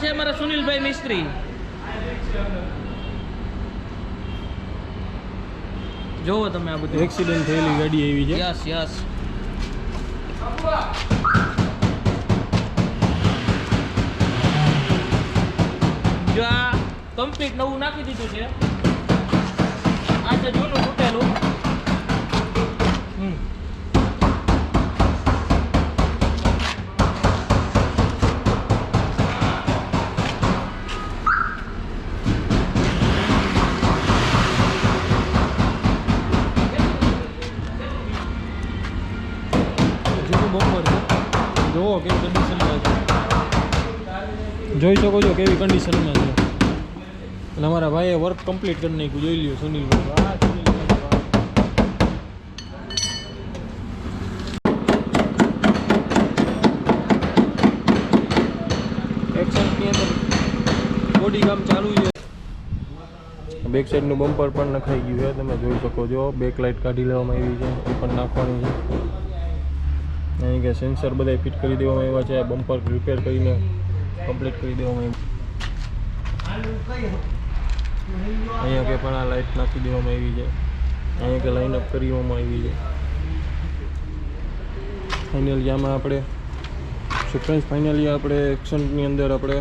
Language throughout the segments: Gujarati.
છે અમારા સુનિલભાઈ મિસ્ત્રી. જોવો તમે આ બધું એક્સિડન્ટ થયેલી ગાડી આવી છે. Yes yes. જો આ કમ્પ્લીટ નવું નાખી દીધું છે. આ છે જૂનું તૂટેલું. જોવો કેવી કન્ડિશનમાં છે, જોઈ શકો છો કેવી કન્ડિશનમાં છે. અને અમારા ભાઈએ વર્ક કમ્પ્લીટ કરી નાખ્યું. જોઈ લ્યો સુનિલભાઈ. એક્સેન્ટની અંદર બોડી કામ ચાલુ છે. બેક સાઈડનું બમ્પર પણ નખાઈ ગયું છે, તમે જોઈ શકો છો. બેક લાઇટ કાઢી લેવામાં આવી છે, એ પણ નાખવાની છે. અહીં કે સેન્સર બધા ફિટ કરી દેવામાં આવ્યા છે. બમ્પર રિપેર કરીને કમ્પ્લીટ કરી દેવામાં આવ્યું. અહીંયા કે પણ આ લાઇટ નાખી દેવામાં આવી છે. અહીંયા કે લાઇન અપ કરવામાં આવી છે. ફાઇનલી આમાં આપણે ફ્રેન્ડ્સ ફાઇનલી આપણે એક્સેન્ટની અંદર આપણે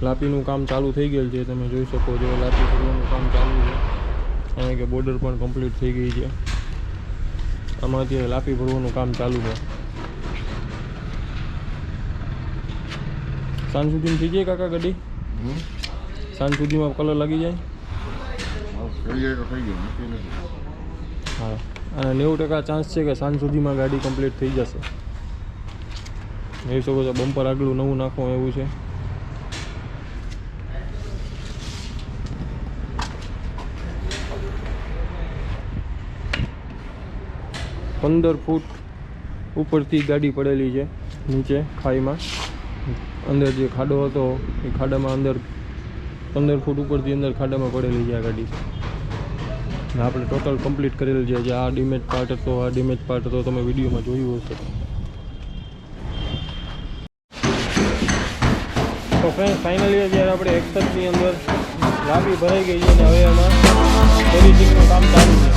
લાપીનું કામ ચાલુ થઈ ગયેલ છે. તમે જોઈ શકો છો લાપી કરવાનું કામ ચાલુ છે. અહીંયા કે બોર્ડર પણ કમ્પ્લીટ થઈ ગઈ છે. આમાંથી લાપી ભરવાનું કામ ચાલુ છે. સાંજ સુધીમાં થઈ જાય કાકા ગાડી? સાંજ સુધીમાં કલર લાગી જાય? હા, અને 90% ચાન્સ છે કે સાંજ સુધીમાં ગાડી કમ્પ્લીટ થઈ જશે. જોઈ શકો છો બમ્પર આગળ નવું નાખવામાં એવું છે. $15 ફૂટ ઉપરથી ગાડી પડેલી છે નીચે ખાઈમાં. અંદર જે ખાડો હતો એ ખાડામાં અંદર 15 ફૂટ ઉપરથી અંદર ખાડામાં પડેલી છે આ ગાડી. આપણે ટોટલ કમ્પ્લીટ કરેલું છે. જે આ ડેમેજ પાર્ટ હતો, આ ડેમેજ પાર્ટ હતો, તમે વિડીયોમાં જોયું હશે. તો ફ્રેન્ડ ફાઇનલી અત્યારે આપણે એક્સેન્ટની અંદર લાપી ભરાઈ ગઈ છે અને હવે એમાં સર્વિસિંગનું કામ ચાલુ છે.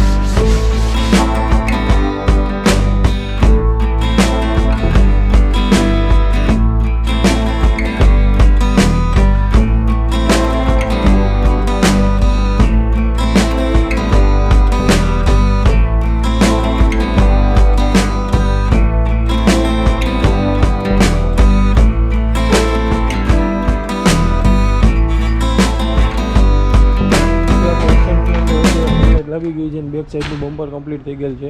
લાગી ગઈ છે અને બેક સાઈડનું બમ્પર કમ્પ્લીટ થઈ ગયેલ છે,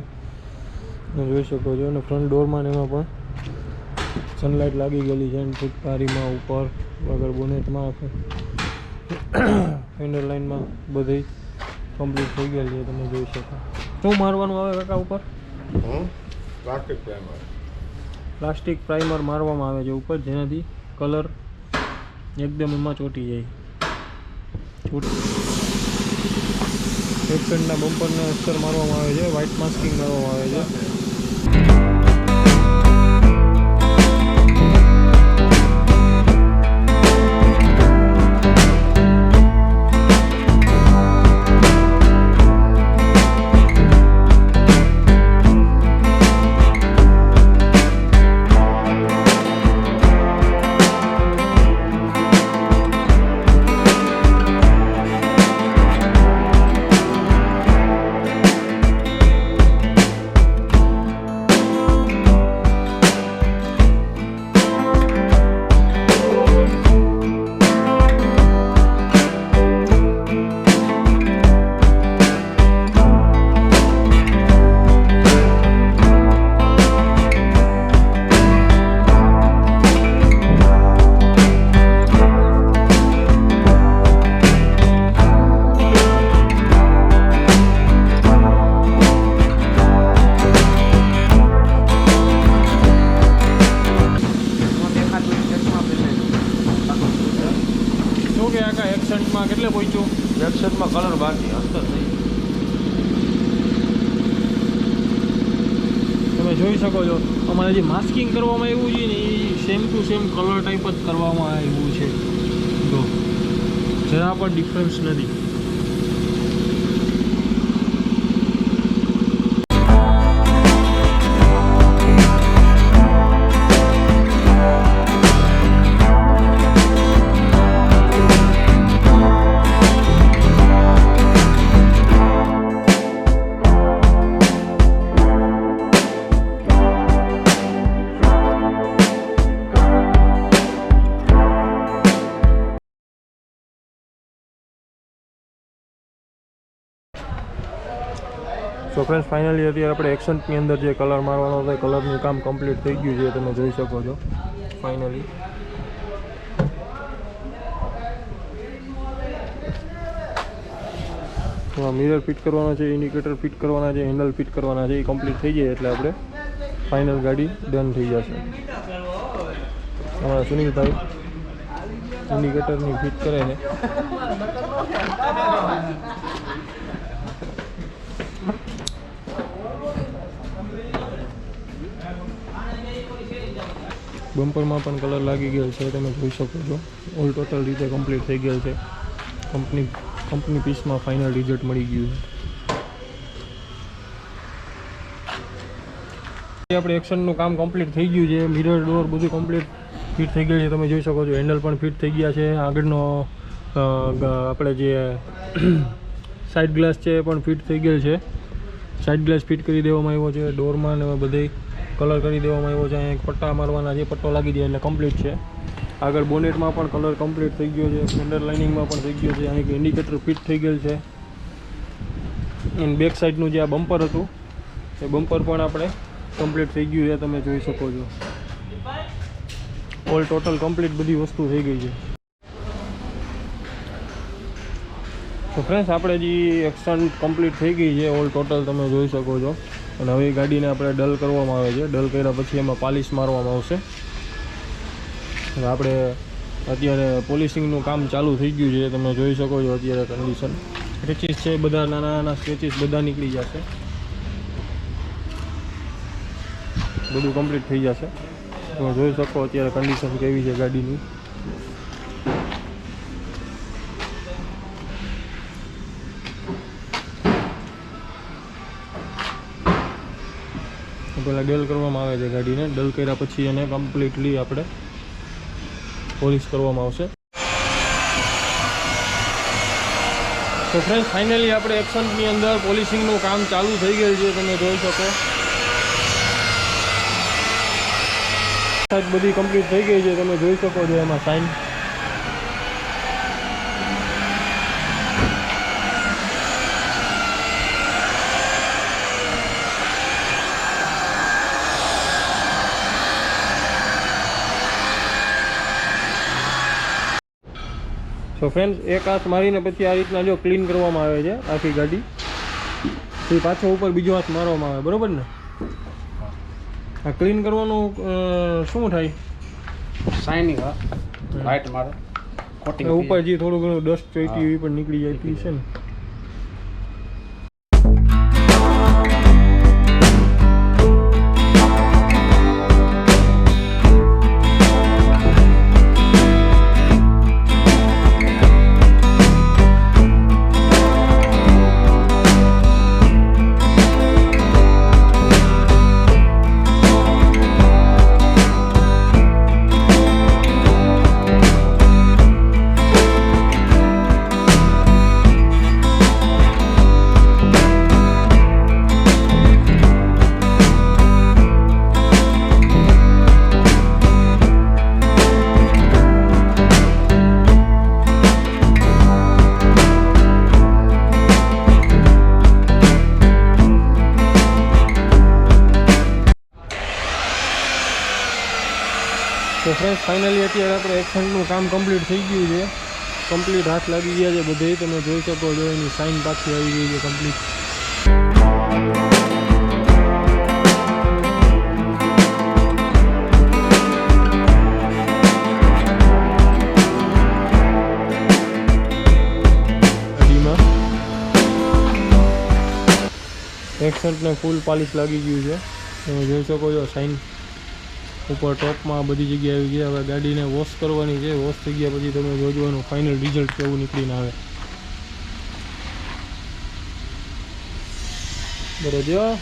જોઈ શકો છો. અને ફ્રન્ટ ડોરમાં ને એમાં પણ સનલાઇટ લાગી ગયેલી છે. ફૂટપારીમાં ઉપર વગર બોનેટમાં ફેન્ડર લાઇનમાં બધી કમ્પ્લીટ થઈ ગયેલ છે, તમે જોઈ શકો. શું મારવાનું આવે કાકા ઉપર? પ્લાસ્ટિક પ્રાઇમર મારવામાં આવે છે ઉપર, જેનાથી કલર એકદમ એમાં ચોંટી જાય. એક્સેન્ટના બમ્પરને અસ્તર મારવામાં આવે છે, વ્હાઇટ માસ્કિંગ મારવામાં આવે છે. એક્સેન્ટમાં કેટલે પહોંચ્યું? એક્સેન્ટમાં કલર બાકી અસ્તર થઈ. તમે જોઈ શકો છો અમારે જે માસ્કિંગ કરવામાં આવ્યું છે ને એ same to same colour type જ કરવામાં આવ્યું છે. તો જરા પણ ડિફરન્સ નથી. સો ફ્રેન્ડ્સ ફાઇનલી અત્યારે આપણે એક્સેન્ટની અંદર જે કલર મારવાનો હતો એ કલરનું કામ કમ્પ્લીટ થઈ ગયું છે, તમે જોઈ શકો છો. ફાઇનલી મિરર ફિટ કરવાનો છે, ઇન્ડિકેટર ફિટ કરવાના છે, હેન્ડલ ફિટ કરવાના છે. એ કમ્પ્લીટ થઈ જાય એટલે આપણે ફાઇનલ ગાડી ડન થઈ જશે. અમારા સુનિલભાઈ ઇન્ડિકેટરની ફિટ કરે છે. બમ્પરમાં પણ કલર લાગી ગયેલ છે, તમે જોઈ શકો છો. ઓલ ટોટલ રીતે કમ્પ્લીટ થઈ ગયેલ છે. કંપની પીસમાં ફાઇનલ રિઝલ્ટ મળી ગયું છે. આપણે એક્શનનું કામ કમ્પ્લીટ થઈ ગયું છે. મિરર ડોર બધું કમ્પ્લીટ ફિટ થઈ ગયું છે, તમે જોઈ શકો છો. હેન્ડલ પણ ફિટ થઈ ગયા છે. આગળનો આપણે જે સાઇડ ગ્લાસ છે એ પણ ફિટ થઈ ગયેલ છે. સાઇડ ગ્લાસ ફિટ કરી દેવામાં આવ્યો છે. ડોરમાં ને બધે કલર કરી દેવામાં આવ્યો છે. અહીંયા પટ્ટા મારવાના છે, પટ્ટો લાગી જાય એટલે કમ્પ્લીટ છે. આગળ બોનેટમાં પણ કલર કમ્પ્લીટ થઈ ગયો છે. ફેન્ડર લાઇનિંગમાં પણ થઈ ગયો છે. અહીં ઇન્ડિકેટર ફિટ થઈ ગયેલ છે. એન્ડ બેક સાઈડનું જે આ બમ્પર હતું એ બમ્પર પણ આપણે કમ્પ્લીટ થઈ ગયું છે, તમે જોઈ શકો છો. ઓલ ટોટલ કમ્પ્લીટ બધી વસ્તુ થઈ ગઈ છે. તો ફ્રેન્ડ્સ આપણે જે એક્સેન્ટ કમ્પ્લીટ થઈ ગઈ છે ઓલ ટોટલ, તમે જોઈ શકો છો. અને હવે ગાડીને આપણે ડલ કરવામાં આવે છે. ડલ કર્યા પછી એમાં પાલિશ મારવામાં આવશે. અને આપણે અત્યારે પોલિશિંગનું કામ ચાલુ થઈ ગયું છે, તમે જોઈ શકો છો. અત્યારે કન્ડિશન સ્ક્રેચીસ છે, બધા નાના નાના સ્ક્રેચીસ બધા નીકળી જશે. બધું કમ્પ્લીટ થઈ જશે. તમે જોઈ શકો અત્યારે કન્ડિશન કેવી છે ગાડીની. પહેલાં ડલ કરવામાં આવે છે ગાડીને. ડલ કર્યા પછી એને કમ્પ્લીટલી આપણે પોલિશ કરવામાં આવશે. તો ફ્રેન્ડ્સ ફાઇનલી આપણે એક્શનની અંદર પોલિશિંગનું કામ ચાલુ થઈ ગયું છે, તમે જોઈ શકો. બધી કમ્પ્લીટ થઈ ગઈ છે, તમે જોઈ શકો છો. એમાં સાઇન સો ફ્રેન્ડ્સ એક હાથ મારીને પછી આ રીતના જો ક્લીન કરવામાં આવે છે આખી ગાડી. પછી પાછો ઉપર બીજો હાથ મારવામાં આવે, બરાબર ને? આ ક્લીન કરવાનું શું થાય? શાઇનિંગ લાઇટ મારે કોટિંગ ઉપર જે થોડું ઘણું ડસ્ટ ચોઈટી એવી પણ નીકળી જાય છે ને. તો ફ્રેન્ડ્સ ફાઇનલી અત્યારે આપણે એક્શનનું કામ કમ્પ્લીટ થઈ ગયું છે. કમ્પ્લીટ હાથ લાગી ગયા છે બધે, તમે જોઈ શકો છો. એની સાઇન પાછી આવી ગઈ છે કમ્પ્લીટ. એક્સેન્ટને ફૂલ પાલિશ લાગી ગયું છે, તમે જોઈ શકો છો. સાઇન ઉપર ટોપમાં બધી જગ્યાએ આવી ગયા. હવે ગાડીને વોશ કરવાની છે. વોશ થઈ ગયા પછી તમે જોજો એનું ફાઇનલ રિઝલ્ટ કેવું નીકળીને આવે. બરાબર.